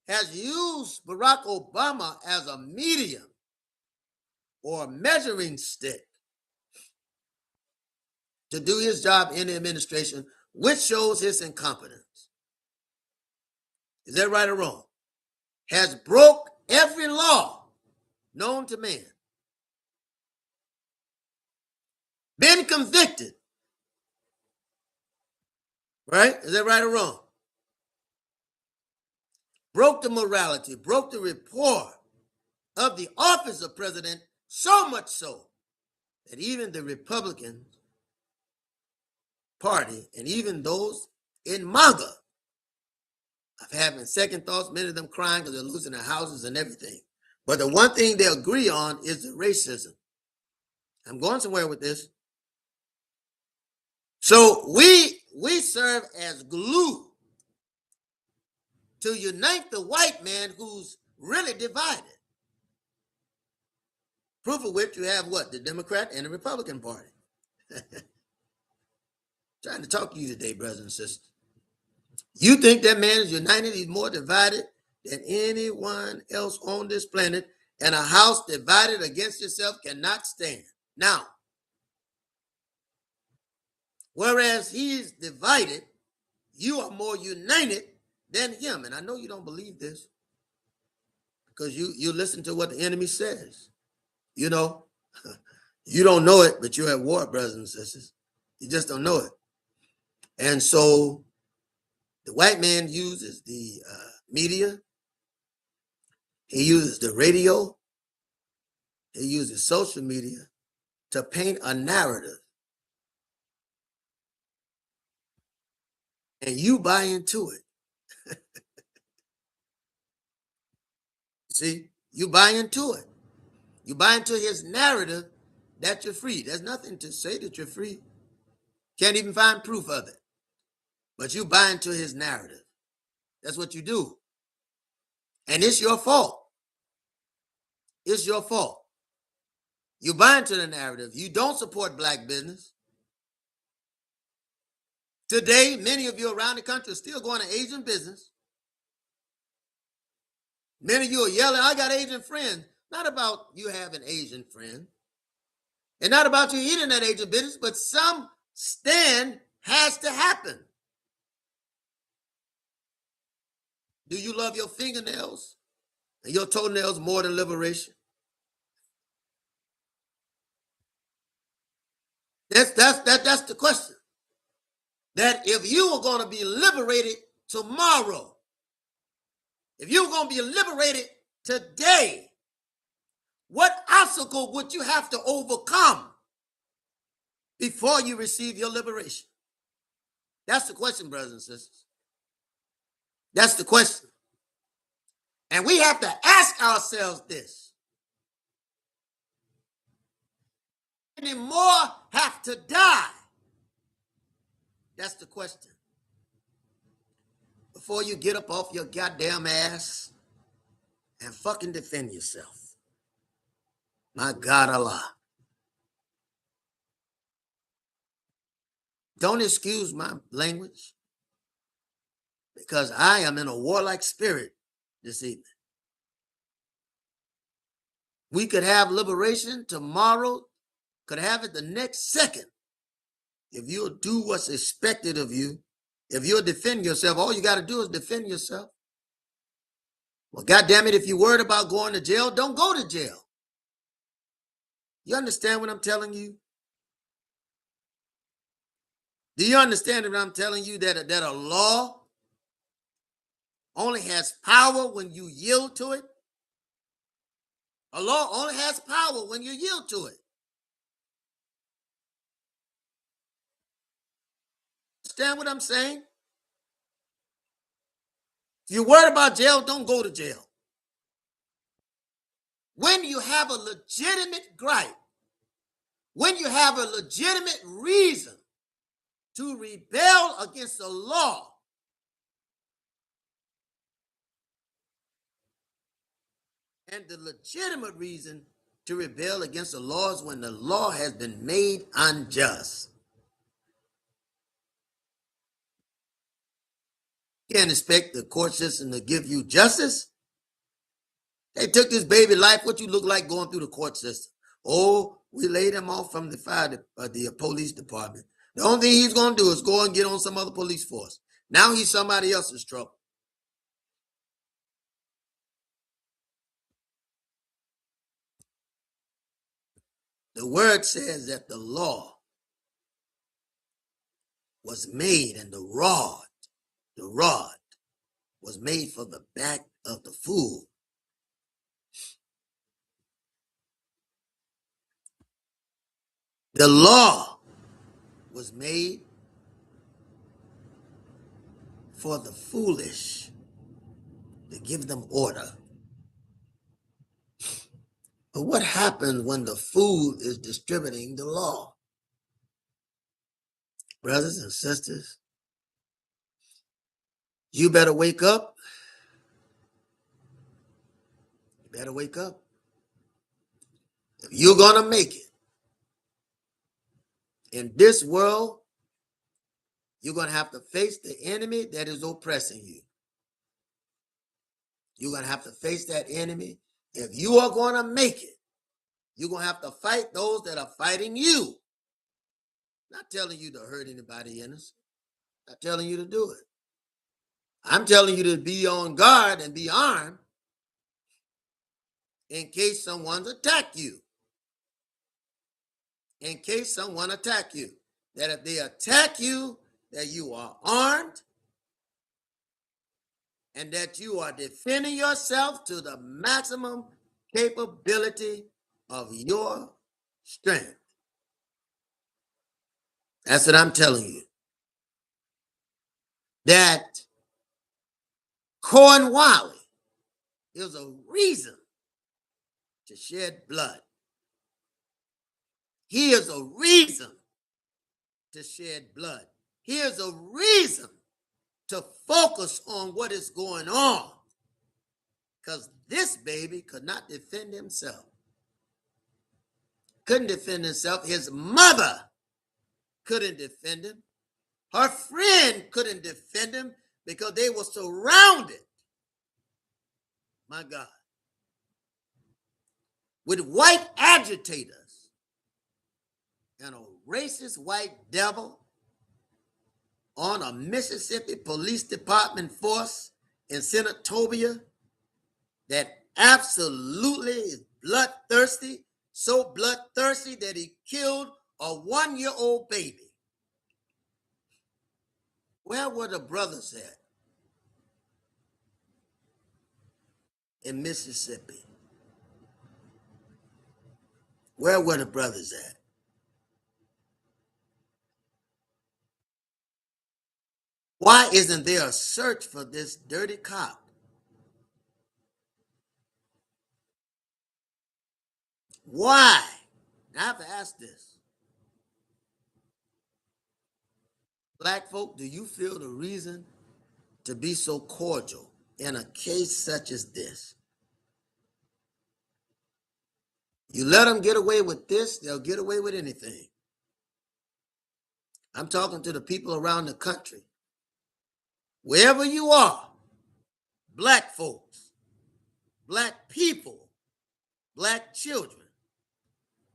has used Barack Obama as a medium or a measuring stick to do his job in the administration, which shows his incompetence. Is that right or wrong? Has broke every law known to man. Been convicted. Right? Is that right or wrong? Broke the morality, broke the rapport of the office of president, so much so that even the Republican Party and even those in MAGA are having second thoughts, many of them crying because they're losing their houses and everything. But the one thing they agree on is the racism. I'm going somewhere with this. So we serve as glue to unite the white man who's really divided. Proof of which you have what? The Democrat and the Republican Party. Trying to talk to you today, brothers and sisters. You think that man is united? He's more divided than anyone else on this planet, and a house divided against itself cannot stand. Now, whereas he's divided, you are more united than him. And I know you don't believe this because you listen to what the enemy says. You know, you don't know it, but you're at war, brothers and sisters. You just don't know it. And so the white man uses the media. He uses the radio. He uses social media to paint a narrative. And you buy into it. See, you buy into it. You buy into his narrative that you're free. There's nothing to say that you're free. Can't even find proof of it. But you buy into his narrative. That's what you do. And it's your fault. It's your fault. You buy into the narrative. You don't support black business. Today, many of you around the country are still going to Asian business. Many of you are yelling, I got Asian friends. Not about you having Asian friends. And not about you eating that Asian business, but some stand has to happen. Do you love your fingernails and your toenails more than liberation? That's the question. That if you are going to be liberated tomorrow, if you're going to be liberated today, what obstacle would you have to overcome before you receive your liberation? That's the question, brothers and sisters. That's the question. And we have to ask ourselves this. Any more have to die? That's the question. Before you get up off your goddamn ass and fucking defend yourself. My God, Allah. Don't excuse my language, because I am in a warlike spirit this evening. We could have liberation tomorrow, could have it the next second. If you'll do what's expected of you, if you'll defend yourself, all you got to do is defend yourself. Well, goddamn it, if you're worried about going to jail, don't go to jail. You understand what I'm telling you? Do you understand what I'm telling you, that a law only has power when you yield to it? A law only has power when you yield to it. Understand what I'm saying? If you're worried about jail, don't go to jail. When you have a legitimate gripe, when you have a legitimate reason to rebel against the law, and the legitimate reason to rebel against the law is when the law has been made unjust. You can't expect the court system to give you justice. They took this baby life. What you look like going through the court system? Oh, we laid him off from the police department. The only thing he's going to do is go and get on some other police force. Now he's somebody else's trouble. The word says that the law was made, and the rod was made for the back of the fool. The law was made for the foolish, to give them order. But what happens when the fool is distributing the law? Brothers and sisters, you better wake up. You better wake up. If you're going to make it in this world, you're going to have to face the enemy that is oppressing you. You're going to have to face that enemy. If you are going to make it, you're going to have to fight those that are fighting you. Not telling you to hurt anybody innocent. Not telling you to do it. I'm telling you to be on guard and be armed in case someone's attack you. In case someone attack you. That if they attack you, that you are armed and that you are defending yourself to the maximum capability of your strength. That's what I'm telling you. That Kohen Wiley There's a reason to shed blood. Here's a reason to shed blood. Here's a reason to focus on what is going on. Because this baby could not defend himself. Couldn't defend himself. His mother couldn't defend him. Her friend couldn't defend him because they were surrounded, my God, with white agitators and a racist white devil on a Mississippi Police Department force in Senatobia that absolutely is bloodthirsty, so bloodthirsty that he killed a 1-year-old baby. Where were the brothers at in Mississippi? Where were the brothers at? Why isn't there a search for this dirty cop? Why? I have to ask this. Black folk, do you feel the reason to be so cordial in a case such as this? You let them get away with this, they'll get away with anything. I'm talking to the people around the country. Wherever you are, black folks, black people, black children,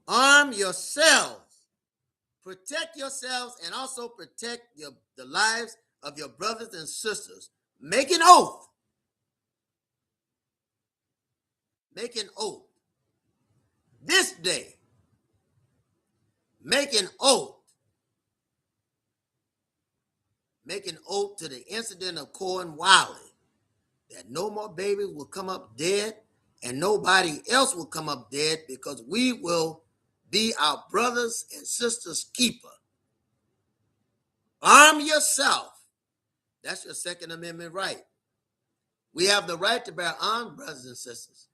arm yourselves. Protect yourselves and also protect the lives of your brothers and sisters. Make an oath. Make an oath. This day, make an oath. Make an oath to the incident of Kohen Wiley that no more babies will come up dead and nobody else will come up dead because we will be our brothers and sisters' keeper. Arm yourself. That's your Second Amendment right. We have the right to bear arms, brothers and sisters.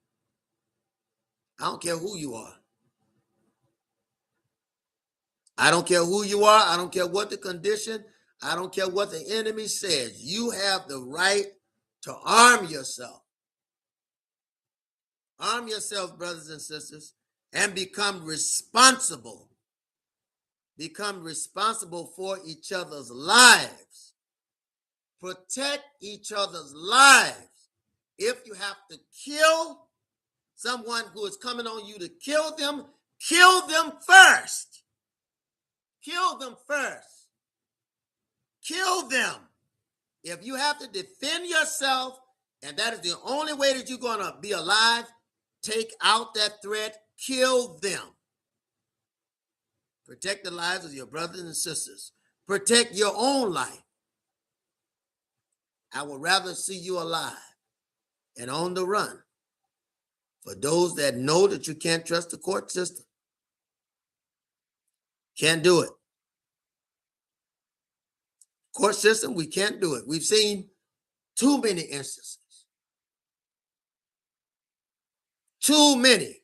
I don't care who you are. I don't care who you are. I don't care what the condition. I don't care what the enemy says. You have the right to arm yourself. Arm yourself, brothers and sisters, and become responsible. Become responsible for each other's lives. Protect each other's lives. If you have to kill someone who is coming on you to kill them first. Kill them first. Kill them. If you have to defend yourself, and that is the only way that you're going to be alive, take out that threat, kill them. Protect the lives of your brothers and sisters. Protect your own life. I would rather see you alive and on the run. For those that know that you can't trust the court system, can't do it. Court system, we can't do it. We've seen too many instances. Too many.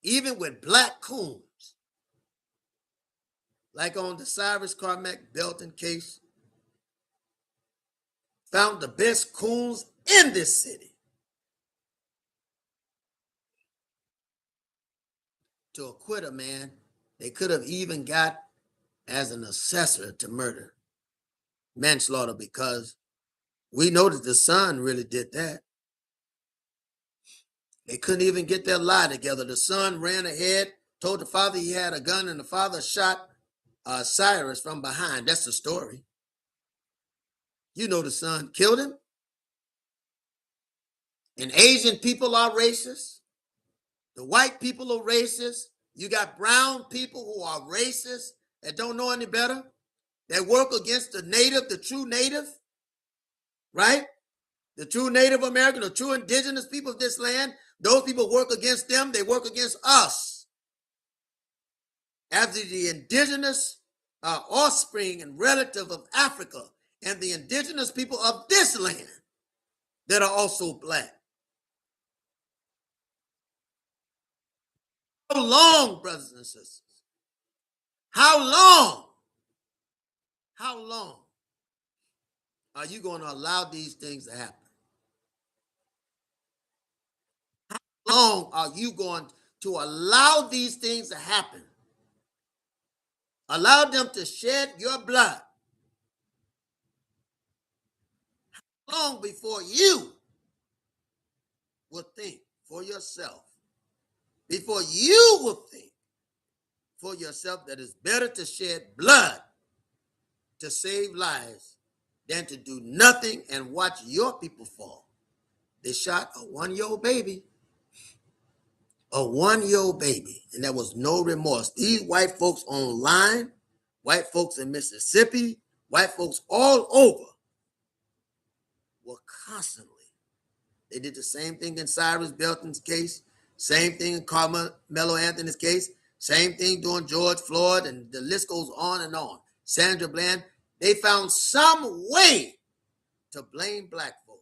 Even with black coons. Like on the Cyrus Carmack Belton case. Found the best coons in this city. To acquit a man, they could have even got as an accessory to murder. Manslaughter, because we know that the son really did that. They couldn't even get their lie together. The son ran ahead, told the father he had a gun, and the father shot Cyrus from behind. That's the story. You know the son killed him. And Asian people are racist. The white people are racist. You got brown people who are racist that don't know any better. That work against the native, the true native, right? The true Native American, the true indigenous people of this land, those people work against them. They work against us. As the indigenous offspring and relative of Africa and the indigenous people of this land that are also black. How long, brothers and sisters? How long? How long are you going to allow these things to happen? How long are you going to allow these things to happen? Allow them to shed your blood. How long before you will think for yourself? Before you will think for yourself that it's better to shed blood to save lives than to do nothing and watch your people fall. They shot a 1-year-old baby. A 1-year-old baby, and there was no remorse. These white folks online, white folks in Mississippi, white folks all over were constantly. They did the same thing in Cyrus Belton's case, same thing in Carmelo Anthony's case, same thing during George Floyd, and the list goes on and on. Sandra Bland, they found some way to blame black folks.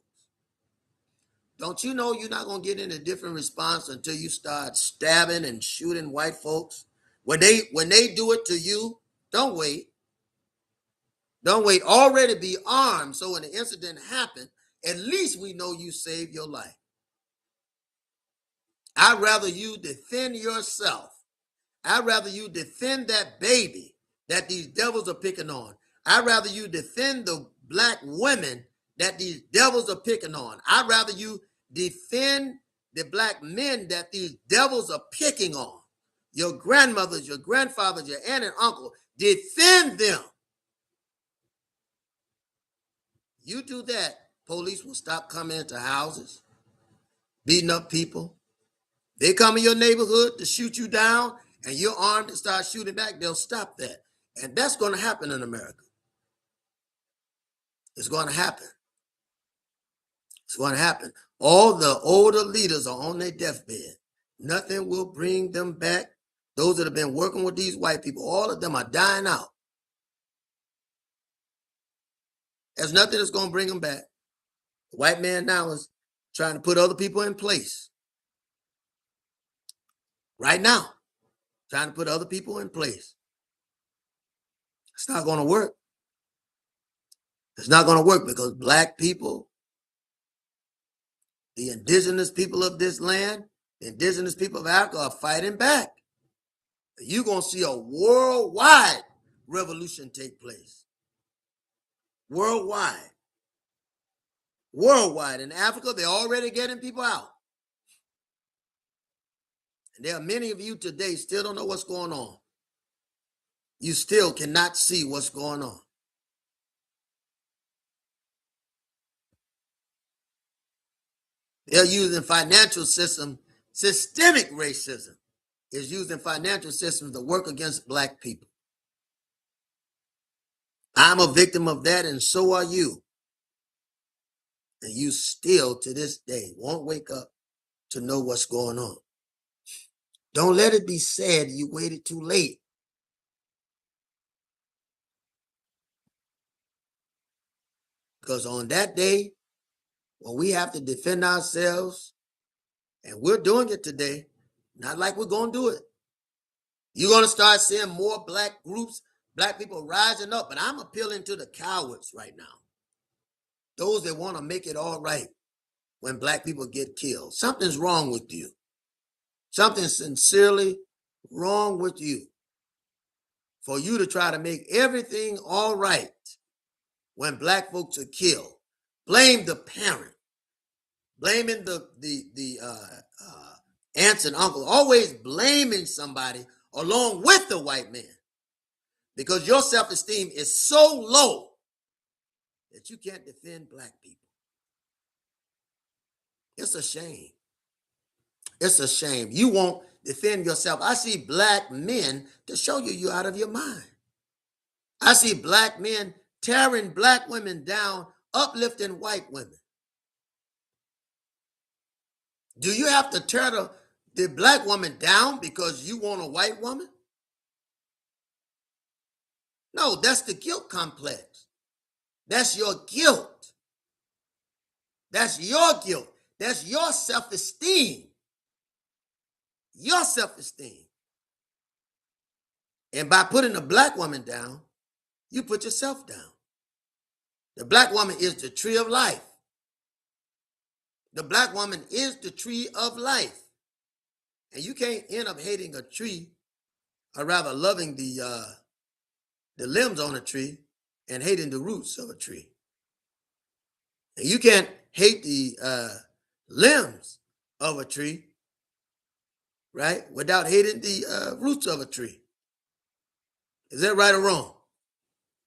Don't you know you're not going to get in a different response until you start stabbing and shooting white folks? When they do it to you, don't wait. Don't wait. Already be armed so when the incident happened, at least we know you saved your life. I'd rather you defend yourself. I'd rather you defend that baby that these devils are picking on. I'd rather you defend the black women that these devils are picking on. I'd rather you defend the black men that these devils are picking on. Your grandmothers, your grandfathers, your aunt and uncle, defend them. You do that, police will stop coming into houses, beating up people. They come in your neighborhood to shoot you down and you're armed and start shooting back, they'll stop that. And that's going to happen in America. It's going to happen. It's going to happen. All the older leaders are on their deathbed. Nothing will bring them back. Those that have been working with these white people, all of them are dying out. There's nothing that's going to bring them back. The white man now is trying to put other people in place. Right now, trying to put other people in place. It's not going to work. It's not going to work because black people, the indigenous people of this land, the indigenous people of Africa are fighting back. You're going to see a worldwide revolution take place. Worldwide. Worldwide. In Africa, they're already getting people out. And there are many of you today still don't know what's going on. You still cannot see what's going on. They're using financial system, systemic racism is using financial systems to work against black people. I'm a victim of that, and so are you. And you still, to this day, won't wake up to know what's going on. Don't let it be said you waited too late. Because on that day, when we have to defend ourselves, and we're doing it today, not like we're going to do it. You're going to start seeing more black groups, black people rising up, but I'm appealing to the cowards right now. Those that want to make it all right when black people get killed. Something's wrong with you. Something's sincerely wrong with you for you to try to make everything all right when black folks are killed. Blame the parent. Blaming the aunts and uncles. Always blaming somebody along with the white man. Because your self-esteem is so low that you can't defend black people. It's a shame. It's a shame. You won't defend yourself. I see black men to show you you're out of your mind. I see black men tearing black women down, uplifting white women. Do you have to tear the black woman down because you want a white woman? No, that's the guilt complex. That's your guilt. That's your guilt. That's your self-esteem. your self-esteem. And by putting the black woman down, you put yourself down. The black woman is the tree of life. The black woman is the tree of life. And you can't end up hating a tree, or rather loving the limbs on a tree and hating the roots of a tree. And you can't hate the limbs of a tree, right, without hating the roots of a tree. Is that right or wrong?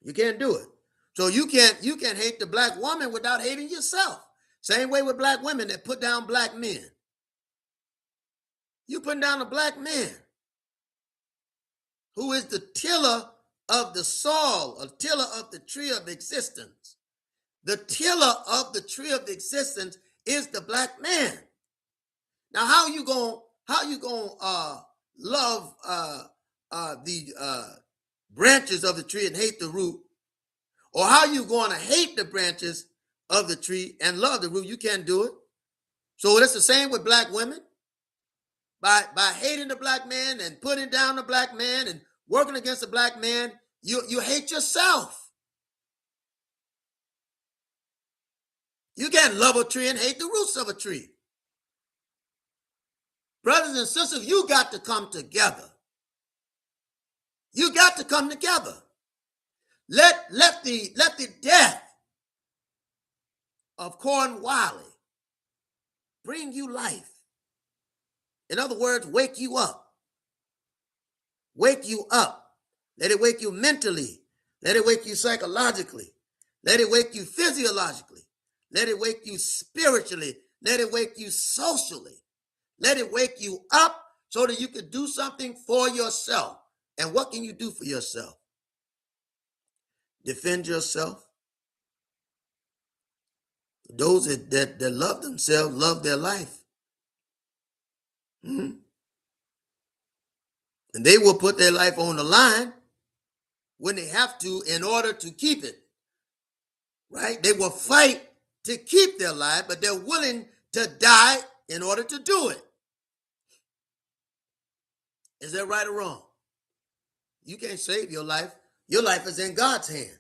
You can't do it. So you can't hate the black woman without hating yourself. Same way with black women that put down black men. You putting down a black man who is the tiller of the soil, a tiller of the tree of existence. The tiller of the tree of existence is the black man. Now, how you gonna love the branches of the tree and hate the root? Or how you going to hate the branches of the tree and love the root? You can't do it. So that's the same with black women. By hating the black man and putting down the black man and working against the black man, you hate yourself. You can't love a tree and hate the roots of a tree. Brothers and sisters, you got to come together. You got to come together. Let the death of Kohen Wiley bring you life. In other words, wake you up. Wake you up. Let it wake you mentally. Let it wake you psychologically. Let it wake you physiologically. Let it wake you spiritually. Let it wake you socially. Let it wake you up so that you can do something for yourself. And what can you do for yourself? Defend yourself. Those that love themselves love their life. And they will put their life on the line when they have to in order to keep it. Right? They will fight to keep their life, but they're willing to die in order to do it. Is that right or wrong? You can't save your life. Your life is in God's hand.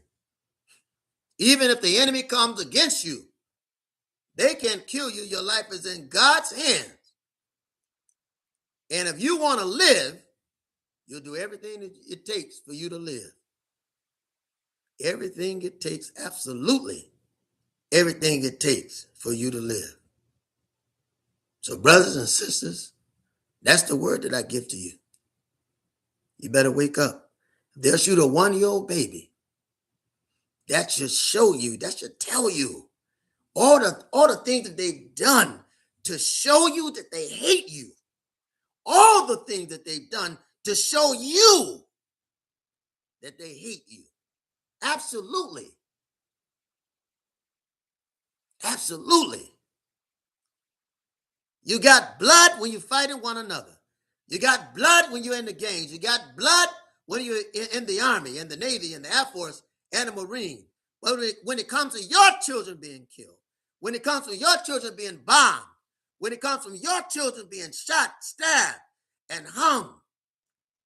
Even if the enemy comes against you, they can't kill you. Your life is in God's hands. And if you want to live, you'll do everything that it takes for you to live. Everything it takes, absolutely everything it takes for you to live. So brothers and sisters, that's the word that I give to you. You better wake up. If they'll shoot a 1-year-old baby, that should show you, that should tell you all the things that they've done to show you that they hate you. All the things that they've done to show you that they hate you. Absolutely. Absolutely. You got blood when you're fighting one another. You got blood when you're in the gangs. You got blood when you're in the Army, in the Navy, in the Air Force, and the Marine. When it comes to your children being killed, when it comes to your children being bombed, when it comes from your children being shot, stabbed, and hung,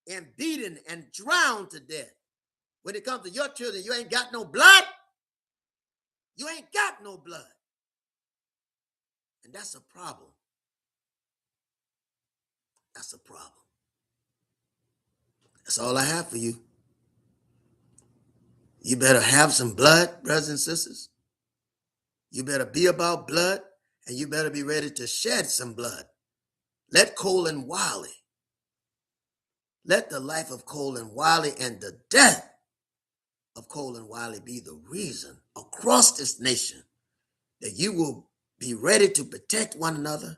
and beaten, and drowned to death, when it comes to your children, you ain't got no blood. You ain't got no blood. And that's a problem. That's a problem. That's all I have for you. You better have some blood, brothers and sisters. You better be about blood, and you better be ready to shed some blood. Let Kohen Wiley, let the life of Kohen Wiley and the death of Kohen Wiley be the reason across this nation that you will be ready to protect one another,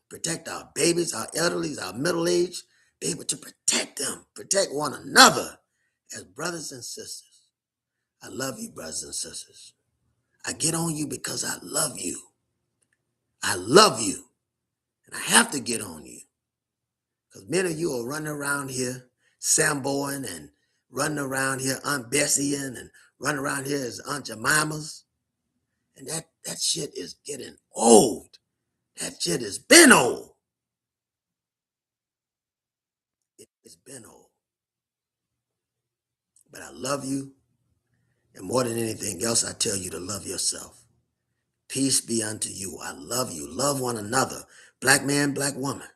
protect our babies, our elderly, our middle-aged, be able to protect them, protect one another as brothers and sisters. I love you, brothers and sisters. I get on you because I love you. I love you. And I have to get on you. Because many of you are running around here Samboing and running around here Aunt Bessieing and running around here as Aunt Jemima's. And that shit is getting old. That shit has been old. It's been old. But I love you. And more than anything else, I tell you to love yourself. Peace be unto you. I love you. Love one another. Black man, black woman.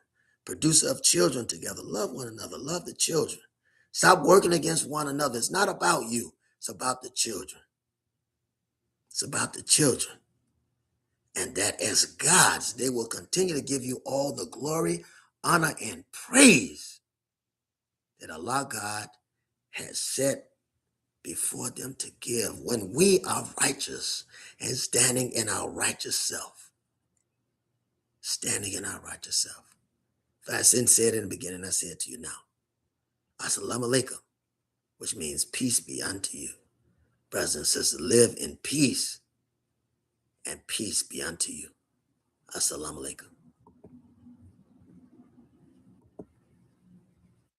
Producer of children together. Love one another. Love the children. Stop working against one another. It's not about you. It's about the children. It's about the children. And that as gods, they will continue to give you all the glory, honor, and praise that Allah God has set before them to give when we are righteous and standing in our righteous self. Standing in our righteous self. If I didn't say it in the beginning, I say it to you now. Assalamu alaikum, which means peace be unto you. Brothers and sisters, live in peace, and peace be unto you. Assalamu alaikum.